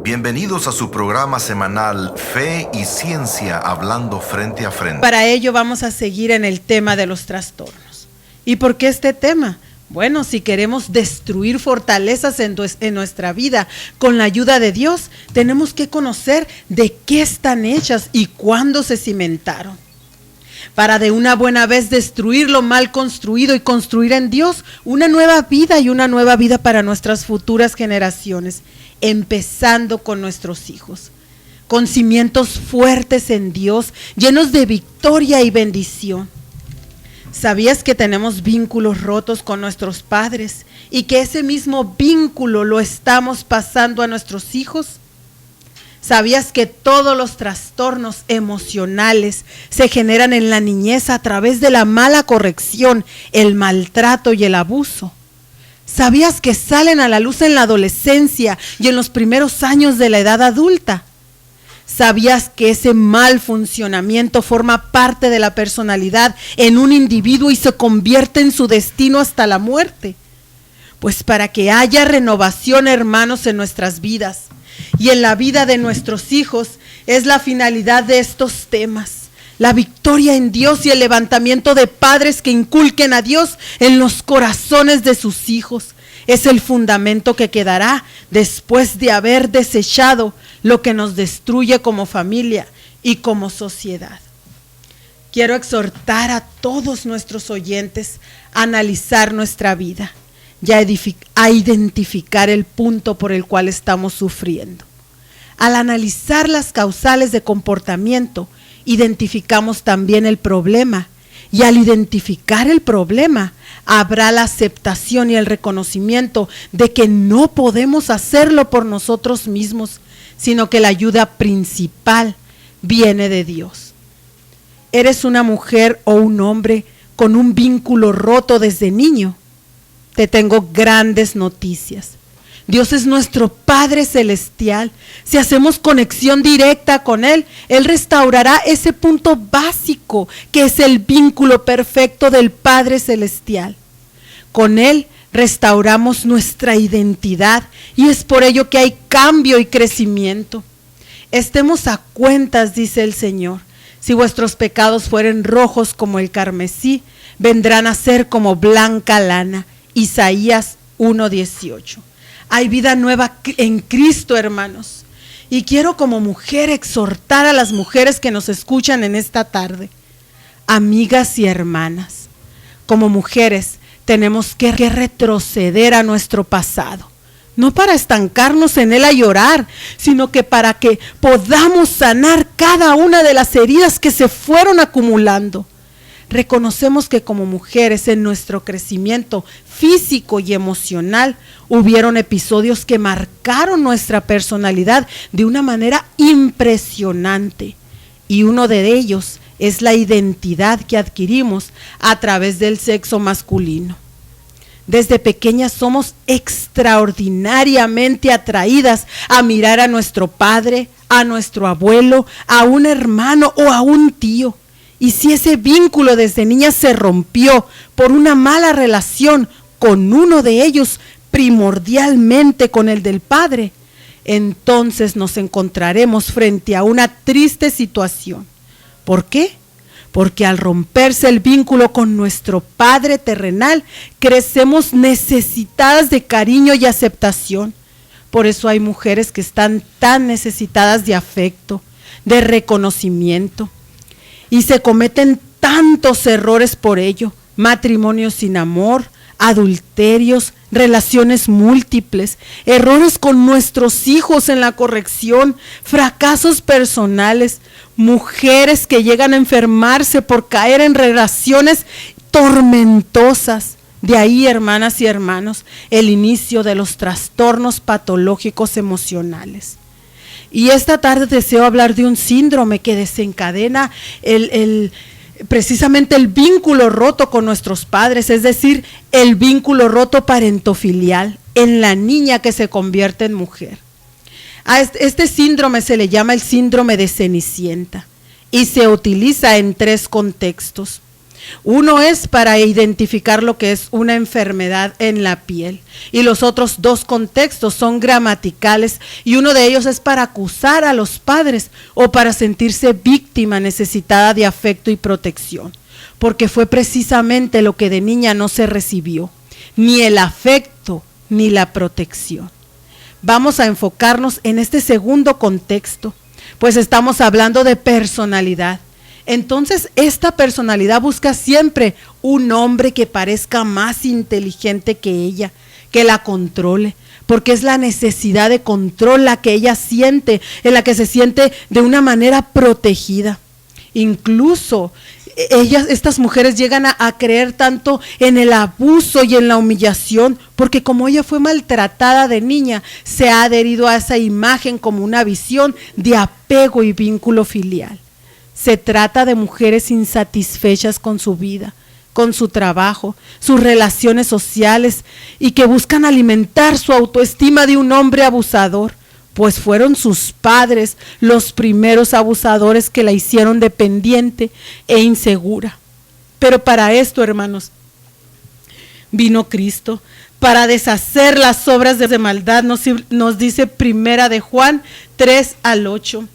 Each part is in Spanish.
Bienvenidos a su programa semanal Fe y Ciencia hablando frente a frente. Para ello vamos a seguir en el tema de los trastornos. ¿Y por qué este tema? Bueno, si queremos destruir fortalezas en nuestra vida con la ayuda de Dios, tenemos que conocer de qué están hechas y cuándo se cimentaron. Para de una buena vez destruir lo mal construido y construir en Dios una nueva vida y una nueva vida para nuestras futuras generaciones, empezando con nuestros hijos, con cimientos fuertes en Dios, llenos de victoria y bendición. ¿Sabías que tenemos vínculos rotos con nuestros padres y que ese mismo vínculo lo estamos pasando a nuestros hijos? ¿Sabías que todos los trastornos emocionales se generan en la niñez a través de la mala corrección, el maltrato y el abuso? ¿Sabías que salen a la luz en la adolescencia y en los primeros años de la edad adulta? ¿Sabías que ese mal funcionamiento forma parte de la personalidad en un individuo y se convierte en su destino hasta la muerte? Pues para que haya renovación, hermanos, en nuestras vidas y en la vida de nuestros hijos, es la finalidad de estos temas. La victoria en Dios y el levantamiento de padres que inculquen a Dios en los corazones de sus hijos. Es el fundamento que quedará después de haber desechado lo que nos destruye como familia y como sociedad. Quiero exhortar a todos nuestros oyentes a analizar nuestra vida y a identificar el punto por el cual estamos sufriendo. Al analizar las causales de comportamiento, identificamos también el problema, y al identificar el problema, habrá la aceptación y el reconocimiento de que no podemos hacerlo por nosotros mismos, sino que la ayuda principal viene de Dios. ¿Eres una mujer o un hombre con un vínculo roto desde niño? Te tengo grandes noticias. Dios es nuestro Padre Celestial. Si hacemos conexión directa con Él, Él restaurará ese punto básico que es el vínculo perfecto del Padre Celestial. Con Él restauramos nuestra identidad y es por ello que hay cambio y crecimiento. Estemos a cuentas, dice el Señor. Si vuestros pecados fueren rojos como el carmesí, vendrán a ser como blanca lana. Isaías 1:18. Hay vida nueva en Cristo, hermanos. Y quiero como mujer exhortar a las mujeres que nos escuchan en esta tarde, amigas y hermanas. Como mujeres tenemos que retroceder a nuestro pasado, no para estancarnos en él a llorar, sino que para que podamos sanar cada una de las heridas que se fueron acumulando. Reconocemos que como mujeres en nuestro crecimiento físico y emocional hubieron episodios que marcaron nuestra personalidad de una manera impresionante, y uno de ellos es la identidad que adquirimos a través del sexo masculino. Desde pequeñas somos extraordinariamente atraídas a mirar a nuestro padre, a nuestro abuelo, a un hermano o a un tío. Y si ese vínculo desde niña se rompió por una mala relación con uno de ellos, primordialmente con el del padre, entonces nos encontraremos frente a una triste situación. ¿Por qué? Porque al romperse el vínculo con nuestro Padre terrenal, crecemos necesitadas de cariño y aceptación. Por eso hay mujeres que están tan necesitadas de afecto, de reconocimiento. Y se cometen tantos errores por ello: matrimonios sin amor, adulterios, relaciones múltiples, errores con nuestros hijos en la corrección, fracasos personales, mujeres que llegan a enfermarse por caer en relaciones tormentosas. De ahí, hermanas y hermanos, el inicio de los trastornos patológicos emocionales. Y esta tarde deseo hablar de un síndrome que desencadena precisamente el vínculo roto con nuestros padres, es decir, el vínculo roto parentofilial en la niña que se convierte en mujer. A este síndrome se le llama el síndrome de Cenicienta y se utiliza en 3 contextos. Uno es para identificar lo que es una enfermedad en la piel, y los otros dos contextos son gramaticales, y uno de ellos es para acusar a los padres o para sentirse víctima necesitada de afecto y protección, porque fue precisamente lo que de niña no se recibió, ni el afecto ni la protección. Vamos a enfocarnos en este segundo contexto, pues estamos hablando de personalidad. Entonces, esta personalidad busca siempre un hombre que parezca más inteligente que ella, que la controle, porque es la necesidad de control la que ella siente, en la que se siente de una manera protegida. Incluso estas mujeres llegan a creer tanto en el abuso y en la humillación, porque como ella fue maltratada de niña, se ha adherido a esa imagen como una visión de apego y vínculo filial. Se trata de mujeres insatisfechas con su vida, con su trabajo, sus relaciones sociales, y que buscan alimentar su autoestima de un hombre abusador, pues fueron sus padres los primeros abusadores que la hicieron dependiente e insegura. Pero para esto, hermanos, vino Cristo, para deshacer las obras de maldad, nos dice Primera de Juan 3-8.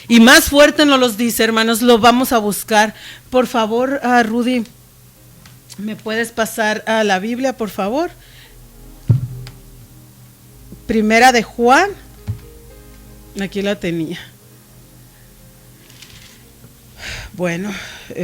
Y más fuerte nos los dice, hermanos, lo vamos a buscar. Por favor, Rudy, ¿me puedes pasar a la Biblia, por favor? Primera de Juan, aquí la tenía. Bueno,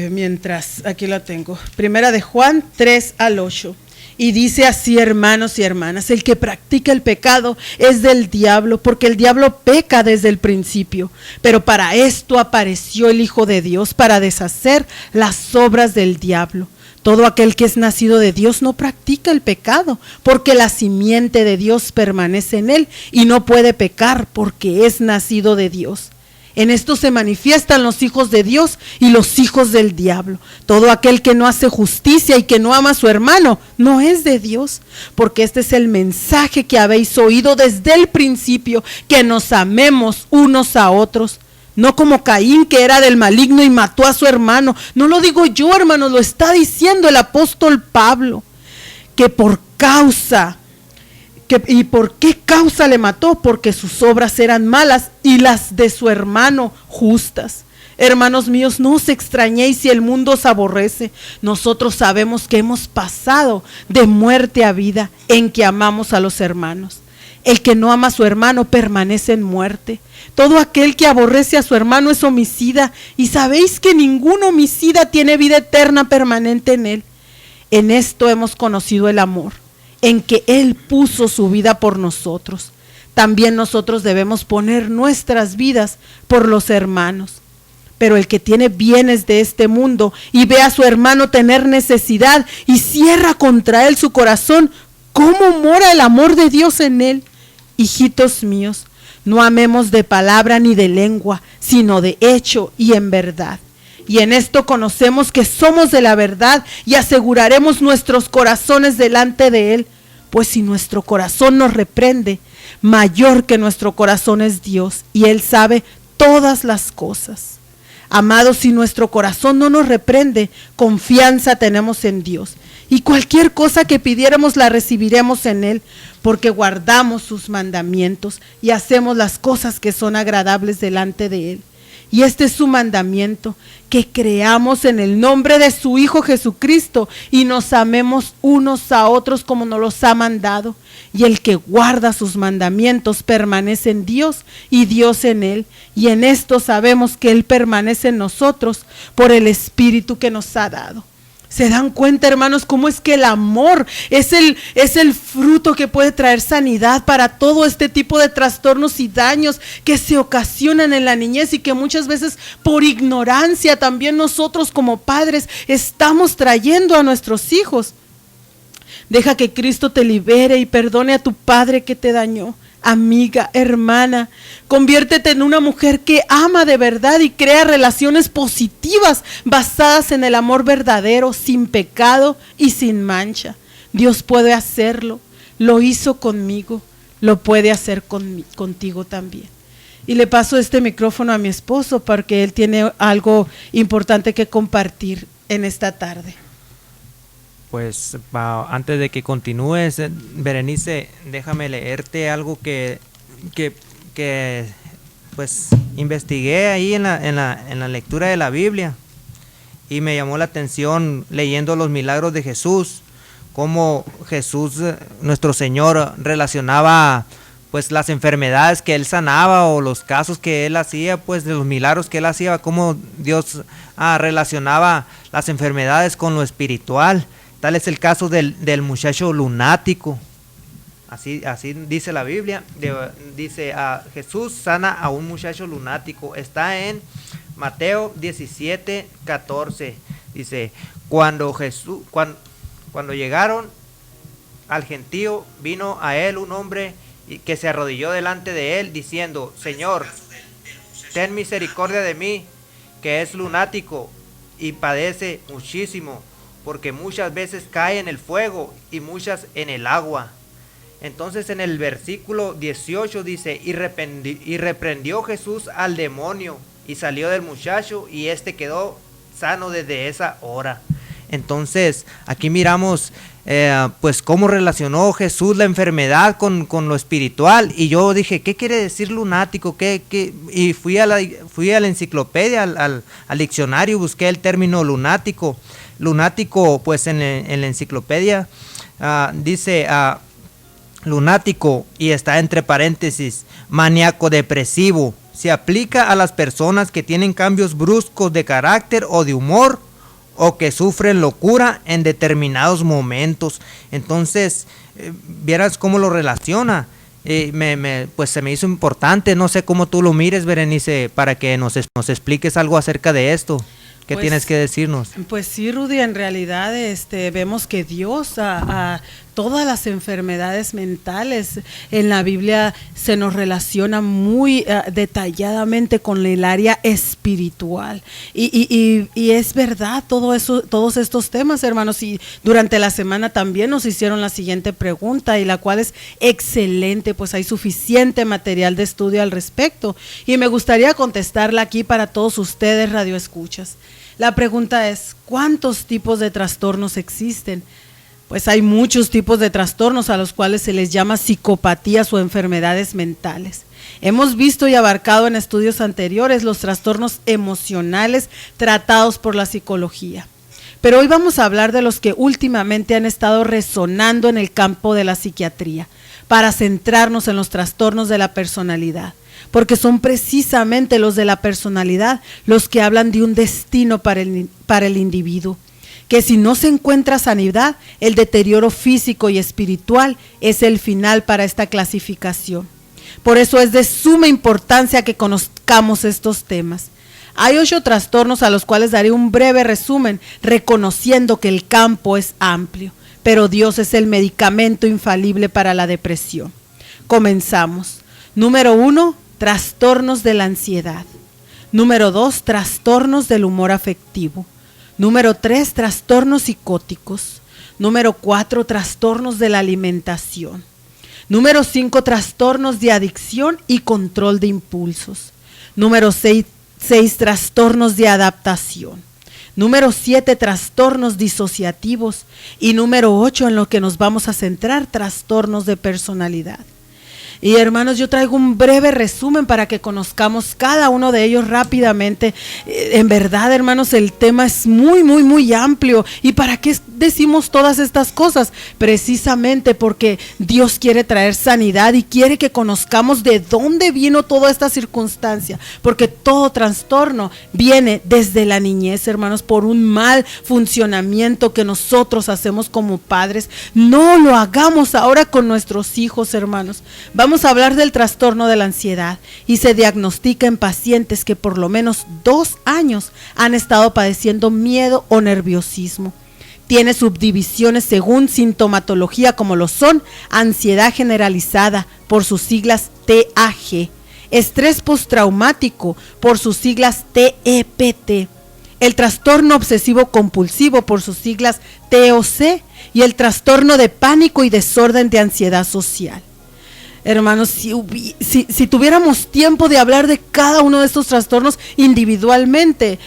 mientras, aquí la tengo. Primera de Juan 3-8. Y dice así, hermanos y hermanas: el que practica el pecado es del diablo, porque el diablo peca desde el principio. Pero para esto apareció el Hijo de Dios, para deshacer las obras del diablo. Todo aquel que es nacido de Dios no practica el pecado, porque la simiente de Dios permanece en él y no puede pecar porque es nacido de Dios. En esto se manifiestan los hijos de Dios y los hijos del diablo. Todo aquel que no hace justicia y que no ama a su hermano no es de Dios, porque este es el mensaje que habéis oído desde el principio, que nos amemos unos a otros. No como Caín, que era del maligno y mató a su hermano. No lo digo yo, hermanos, lo está diciendo el apóstol Pablo, que ¿y por qué causa le mató? Porque sus obras eran malas y las de su hermano justas. Hermanos míos, no os extrañéis si el mundo os aborrece. Nosotros sabemos que hemos pasado de muerte a vida en que amamos a los hermanos. El que no ama a su hermano permanece en muerte. Todo aquel que aborrece a su hermano es homicida, y sabéis que ningún homicida tiene vida eterna permanente en él. En esto hemos conocido el amor, en que Él puso su vida por nosotros. También nosotros debemos poner nuestras vidas por los hermanos. Pero el que tiene bienes de este mundo y ve a su hermano tener necesidad y cierra contra él su corazón, ¿cómo mora el amor de Dios en él? Hijitos míos, no amemos de palabra ni de lengua, sino de hecho y en verdad. Y en esto conocemos que somos de la verdad y aseguraremos nuestros corazones delante de Él. Pues si nuestro corazón nos reprende, mayor que nuestro corazón es Dios, y Él sabe todas las cosas. Amados, si nuestro corazón no nos reprende, confianza tenemos en Dios. Y cualquier cosa que pidiéramos la recibiremos en Él, porque guardamos sus mandamientos y hacemos las cosas que son agradables delante de Él. Y este es su mandamiento, que creamos en el nombre de su Hijo Jesucristo y nos amemos unos a otros como nos los ha mandado. Y el que guarda sus mandamientos permanece en Dios y Dios en él. Y en esto sabemos que Él permanece en nosotros por el Espíritu que nos ha dado. ¿Se dan cuenta, hermanos, cómo es que el amor es el fruto que puede traer sanidad para todo este tipo de trastornos y daños que se ocasionan en la niñez y que muchas veces por ignorancia también nosotros como padres estamos trayendo a nuestros hijos? Deja que Cristo te libere y perdone a tu padre que te dañó. Amiga, hermana, conviértete en una mujer que ama de verdad y crea relaciones positivas basadas en el amor verdadero, sin pecado y sin mancha. Dios puede hacerlo, lo hizo conmigo, lo puede hacer contigo también. Y le paso este micrófono a mi esposo porque él tiene algo importante que compartir en esta tarde. Pues antes de que continúes, Berenice, déjame leerte algo que pues investigué ahí en la lectura de la Biblia, y me llamó la atención leyendo los milagros de Jesús, cómo Jesús, nuestro Señor, relacionaba pues las enfermedades que Él sanaba, o los casos que Él hacía, pues de los milagros que Él hacía, cómo Dios relacionaba las enfermedades con lo espiritual. Tal es el caso del muchacho lunático. Así dice la Biblia. Dice, Jesús sana a un muchacho lunático. Está en Mateo 17:14. Dice, cuando llegaron al gentío, vino a él un hombre que se arrodilló delante de él, diciendo, Señor, ten misericordia de mí, que es lunático y padece muchísimo, porque muchas veces cae en el fuego y muchas en el agua. Entonces en el versículo 18 dice, y reprendió Jesús al demonio, y salió del muchacho, y éste quedó sano desde esa hora. Entonces aquí miramos pues cómo relacionó Jesús la enfermedad con lo espiritual. Y yo dije, ¿qué quiere decir lunático? Y fui a la enciclopedia, al diccionario, busqué el término lunático. Lunático, pues en la enciclopedia dice lunático, y está entre paréntesis, maníaco depresivo. Se aplica a las personas que tienen cambios bruscos de carácter o de humor, o que sufren locura en determinados momentos. Entonces, vieras cómo lo relaciona. Pues se me hizo importante. No sé cómo tú lo mires, Berenice, para que nos expliques algo acerca de esto. ¿Qué tienes que decirnos? Pues sí, Rudy, en realidad vemos que Dios a todas las enfermedades mentales en la Biblia se nos relaciona muy detalladamente con el área espiritual. Y es verdad todos estos temas, hermanos. Y durante la semana también nos hicieron la siguiente pregunta, y la cual es excelente, pues hay suficiente material de estudio al respecto. Y me gustaría contestarla aquí para todos ustedes, radioescuchas. La pregunta es, ¿cuántos tipos de trastornos existen? Pues hay muchos tipos de trastornos a los cuales se les llama psicopatías o enfermedades mentales. Hemos visto y abarcado en estudios anteriores los trastornos emocionales tratados por la psicología. Pero hoy vamos a hablar de los que últimamente han estado resonando en el campo de la psiquiatría, para centrarnos en los trastornos de la personalidad, porque son precisamente los de la personalidad los que hablan de un destino para el individuo, que si no se encuentra sanidad, el deterioro físico y espiritual es el final para esta clasificación. Por eso es de suma importancia que conozcamos estos temas. Hay 8 trastornos a los cuales daré un breve resumen, reconociendo que el campo es amplio, pero Dios es el medicamento infalible para la depresión. Comenzamos. Número 1, trastornos de la ansiedad. Número 2, trastornos del humor afectivo. Número 3, trastornos psicóticos. Número 4, trastornos de la alimentación. Número 5, trastornos de adicción y control de impulsos. Número 6, trastornos de adaptación. Número 7, trastornos disociativos. Y número 8, en lo que nos vamos a centrar, trastornos de personalidad. Y hermanos, yo traigo un breve resumen para que conozcamos cada uno de ellos rápidamente. En verdad, hermanos, el tema es muy, muy, muy amplio. ¿Y para qué decimos todas estas cosas? Precisamente porque Dios quiere traer sanidad y quiere que conozcamos de dónde vino toda esta circunstancia. Porque todo trastorno viene desde la niñez, hermanos, por un mal funcionamiento que nosotros hacemos como padres. No lo hagamos ahora con nuestros hijos, hermanos. Vamos a hablar del trastorno de la ansiedad, y se diagnostica en pacientes que por lo menos 2 años han estado padeciendo miedo o nerviosismo. Tiene subdivisiones según sintomatología, como lo son ansiedad generalizada, por sus siglas TAG, estrés postraumático, por sus siglas TEPT, el trastorno obsesivo compulsivo, por sus siglas TOC, y el trastorno de pánico y desorden de ansiedad social. Hermanos, si tuviéramos tiempo de hablar de cada uno de estos trastornos individualmente,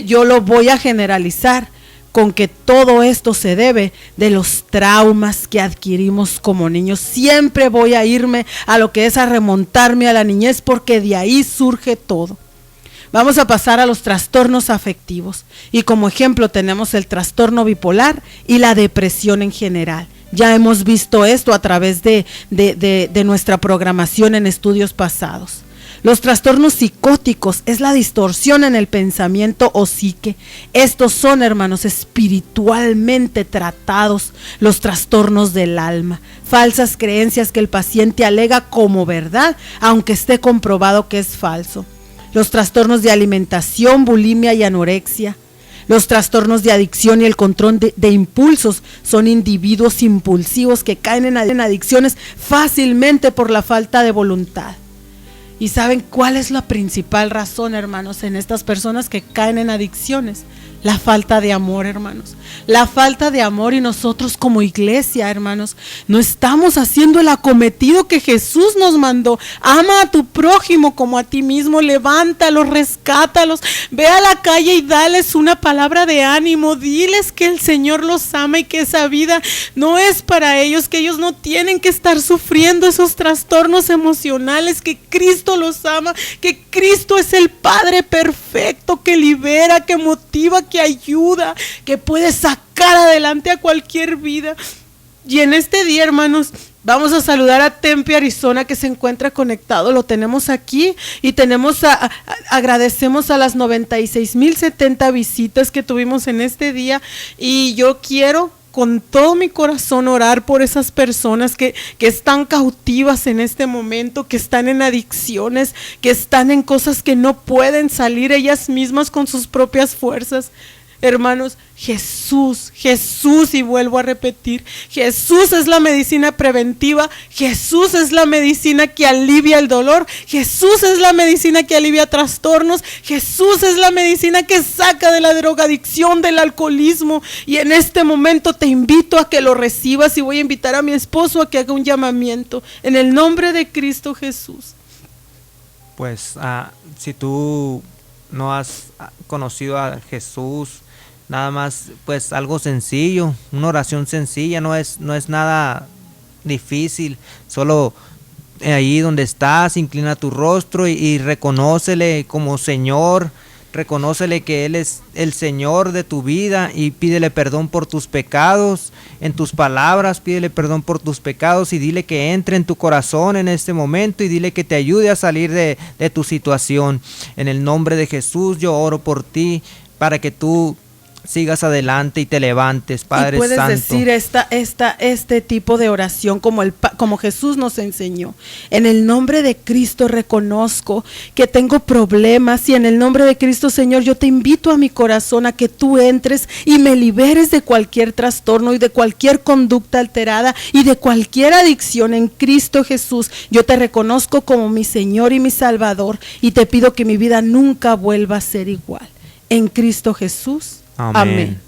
yo lo voy a generalizar con que todo esto se debe de los traumas que adquirimos como niños. Siempre voy a irme a lo que es a remontarme a la niñez, porque de ahí surge todo. Vamos a pasar a los trastornos afectivos, y como ejemplo tenemos el trastorno bipolar y la depresión en general. Ya hemos visto esto a través de nuestra programación en estudios pasados. Los trastornos psicóticos es la distorsión en el pensamiento o psique. Estos son, hermanos, espiritualmente tratados. Los trastornos del alma, falsas creencias que el paciente alega como verdad, aunque esté comprobado que es falso. Los trastornos de alimentación, bulimia y anorexia. Los trastornos de adicción y el control de impulsos son individuos impulsivos que caen en adicciones fácilmente por la falta de voluntad. ¿Y saben cuál es la principal razón, hermanos, en estas personas que caen en adicciones? La falta de amor, hermanos. La falta de amor, y nosotros como iglesia, hermanos, no estamos haciendo el acometido que Jesús nos mandó. Ama a tu prójimo como a ti mismo, levántalos, rescátalos, ve a la calle y dales una palabra de ánimo, diles que el Señor los ama y que esa vida no es para ellos, que ellos no tienen que estar sufriendo esos trastornos emocionales, que Cristo los ama, que Cristo es el Padre perfecto que libera, que motiva, que ayuda, que puede sacar adelante a cualquier vida. Y en este día, hermanos, vamos a saludar a Tempe, Arizona, que se encuentra conectado. Lo tenemos aquí y agradecemos a las 96,070 visitas que tuvimos en este día, y yo quiero con todo mi corazón orar por esas personas que están cautivas en este momento, que están en adicciones, que están en cosas que no pueden salir ellas mismas con sus propias fuerzas. Hermanos, Jesús, y vuelvo a repetir, Jesús es la medicina preventiva, Jesús es la medicina que alivia el dolor, Jesús es la medicina que alivia trastornos, Jesús es la medicina que saca de la drogadicción, del alcoholismo, y en este momento te invito a que lo recibas, y voy a invitar a mi esposo a que haga un llamamiento en el nombre de Cristo Jesús. Pues si tú no has conocido a Jesús, nada más, pues algo sencillo, una oración sencilla, no es nada difícil. Solo ahí donde estás, inclina tu rostro y reconócele como Señor, reconócele que Él es el Señor de tu vida, y pídele perdón por tus pecados. En tus palabras pídele perdón por tus pecados y dile que entre en tu corazón en este momento, y dile que te ayude a salir de tu situación. En el nombre de Jesús yo oro por ti, para que tú sigas adelante y te levantes, Padre Santo. Y puedes Santo. decir este tipo de oración como Jesús nos enseñó. En el nombre de Cristo reconozco que tengo problemas, y en el nombre de Cristo, Señor, yo te invito a mi corazón a que tú entres y me liberes de cualquier trastorno y de cualquier conducta alterada y de cualquier adicción. En Cristo Jesús yo te reconozco como mi Señor y mi Salvador, y te pido que mi vida nunca vuelva a ser igual. En Cristo Jesús. Amén.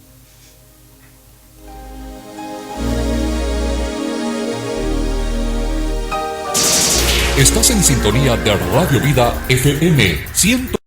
Estás en sintonía de Radio Vida FM 100.